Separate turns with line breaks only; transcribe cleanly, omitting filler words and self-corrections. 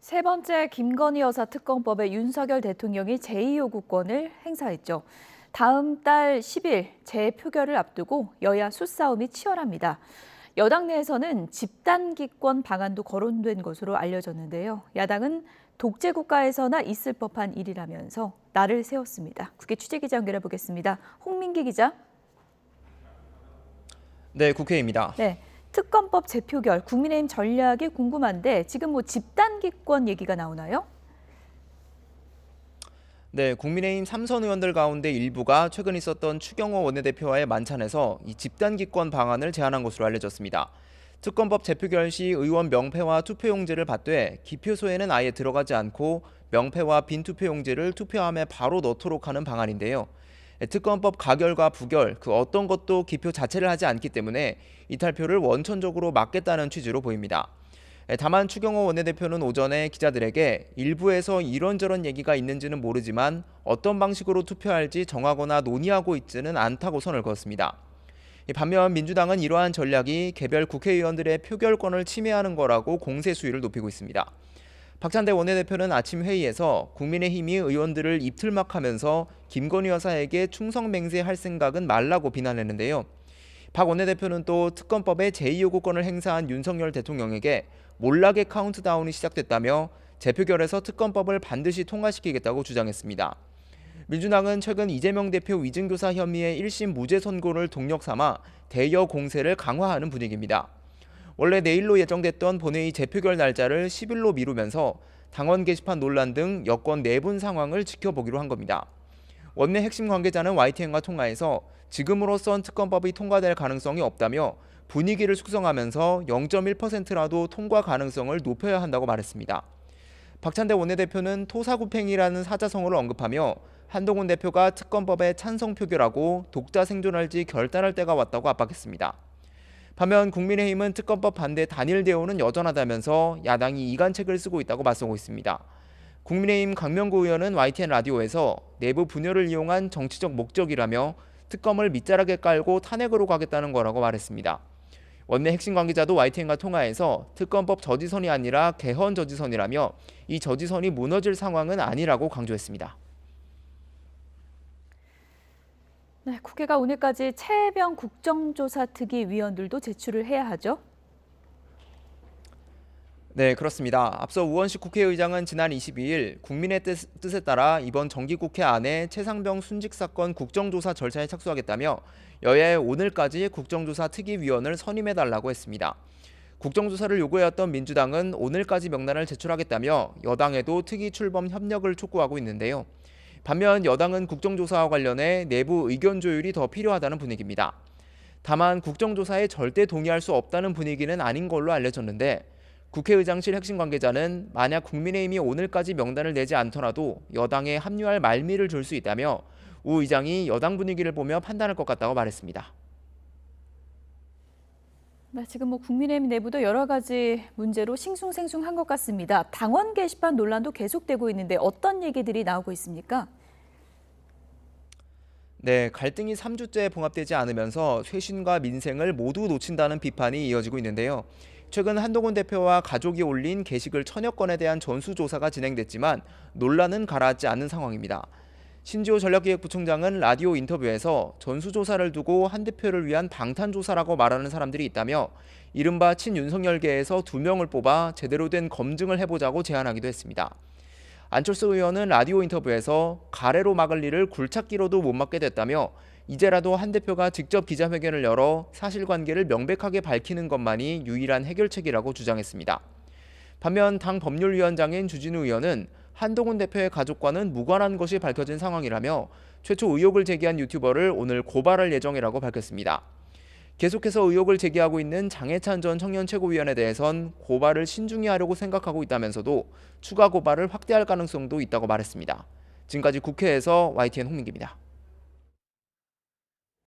세 번째 김건희 여사 특검법에 윤석열 대통령이 제2요구권을 행사했죠. 다음 달 10일 재표결을 앞두고 여야 수싸움이 치열합니다. 여당 내에서는 집단기권 방안도 거론된 것으로 알려졌는데요. 야당은 독재 국가에서나 있을 법한 일이라면서 날을 세웠습니다. 국회 취재기자 연결해 보겠습니다. 홍민기 기자.
네, 국회입니다.
네, 특검법 재표결, 국민의힘 전략이 궁금한데 지금 집단기권 얘기가 나오나요?
네, 국민의힘 3선 의원들 가운데 일부가 최근 있었던 추경호 원내대표와의 만찬에서 이 집단기권 방안을 제안한 것으로 알려졌습니다. 특검법 재표결 시 의원 명패와 투표용지를 받되 기표소에는 아예 들어가지 않고 명패와 빈 투표용지를 투표함에 바로 넣도록 하는 방안인데요. 특검법 가결과 부결, 그 어떤 것도 기표 자체를 하지 않기 때문에 이탈표를 원천적으로 막겠다는 취지로 보입니다. 다만 추경호 원내대표는 오전에 기자들에게 일부에서 이런저런 얘기가 있는지는 모르지만 어떤 방식으로 투표할지 정하거나 논의하고 있지는 않다고 선을 그었습니다. 반면 민주당은 이러한 전략이 개별 국회의원들의 표결권을 침해하는 거라고 공세 수위를 높이고 있습니다. 박찬대 원내대표는 아침 회의에서 국민의힘이 의원들을 입틀막하면서 김건희 여사에게 충성맹세할 생각은 말라고 비난했는데요. 박 원내대표는 또 특검법에 제2요구권을 행사한 윤석열 대통령에게 몰락의 카운트다운이 시작됐다며 재표결에서 특검법을 반드시 통과시키겠다고 주장했습니다. 민주당은 최근 이재명 대표 위증교사 혐의의 1심 무죄 선고를 동력 삼아 대여 공세를 강화하는 분위기입니다. 원래 내일로 예정됐던 본회의 재표결 날짜를 10일로 미루면서 당원 게시판 논란 등 여권 내분 상황을 지켜보기로 한 겁니다. 원내 핵심 관계자는 YTN과 통화에서 지금으로선 특검법이 통과될 가능성이 없다며 분위기를 숙성하면서 0.1%라도 통과 가능성을 높여야 한다고 말했습니다. 박찬대 원내대표는 토사구팽이라는 사자성어를 언급하며 한동훈 대표가 특검법에 찬성 표결하고 독자 생존할지 결단할 때가 왔다고 압박했습니다. 반면 국민의힘은 특검법 반대 단일 대우는 여전하다면서 야당이 이간책을 쓰고 있다고 맞서고 있습니다. 국민의힘 강명구 의원은 YTN 라디오에서 내부 분열을 이용한 정치적 목적이라며 특검을 밑자락에 깔고 탄핵으로 가겠다는 거라고 말했습니다. 원내 핵심 관계자도 YTN과 통화해서 특검법 저지선이 아니라 개헌 저지선이라며 이 저지선이 무너질 상황은 아니라고 강조했습니다.
네, 국회가 오늘까지 최혜병 국정조사특위 위원들도 제출을 해야 하죠.
네, 그렇습니다. 앞서 우원식 국회의장은 지난 22일 국민의 뜻에 따라 이번 정기국회 안에 최상병 순직 사건 국정조사 절차에 착수하겠다며 여야에 오늘까지 국정조사 특위위원을 선임해달라고 했습니다. 국정조사를 요구해왔던 민주당은 오늘까지 명단을 제출하겠다며 여당에도 특위 출범 협력을 촉구하고 있는데요. 반면 여당은 국정조사와 관련해 내부 의견 조율이 더 필요하다는 분위기입니다. 다만 국정조사에 절대 동의할 수 없다는 분위기는 아닌 걸로 알려졌는데 국회의장실 핵심 관계자는 만약 국민의힘이 오늘까지 명단을 내지 않더라도 여당에 합류할 말미를 줄 수 있다며 우 의장이 여당 분위기를 보며 판단할 것 같다고 말했습니다.
네, 지금 국민의힘 내부도 여러 가지 문제로 싱숭생숭한 것 같습니다. 당원 게시판 논란도 계속되고 있는데 어떤 얘기들이 나오고 있습니까?
네, 갈등이 3주째 봉합되지 않으면서 쇄신과 민생을 모두 놓친다는 비판이 이어지고 있는데요. 최근 한동훈 대표와 가족이 올린 게시글 1000여 건에 대한 전수조사가 진행됐지만 논란은 가라앉지 않는 상황입니다. 신지호 전략기획부총장은 라디오 인터뷰에서 전수조사를 두고 한 대표를 위한 방탄조사라고 말하는 사람들이 있다며 이른바 친윤석열계에서 2명을 뽑아 제대로 된 검증을 해보자고 제안하기도 했습니다. 안철수 의원은 라디오 인터뷰에서 가래로 막을 일을 굴착기로도 못 막게 됐다며 이제라도 한 대표가 직접 기자회견을 열어 사실관계를 명백하게 밝히는 것만이 유일한 해결책이라고 주장했습니다. 반면 당 법률위원장인 주진우 의원은 한동훈 대표의 가족과는 무관한 것이 밝혀진 상황이라며 최초 의혹을 제기한 유튜버를 오늘 고발할 예정이라고 밝혔습니다. 계속해서 의혹을 제기하고 있는 장해찬 전 청년최고위원에 대해선 고발을 신중히 하려고 생각하고 있다면서도 추가 고발을 확대할 가능성도 있다고 말했습니다. 지금까지 국회에서 YTN 홍민기입니다.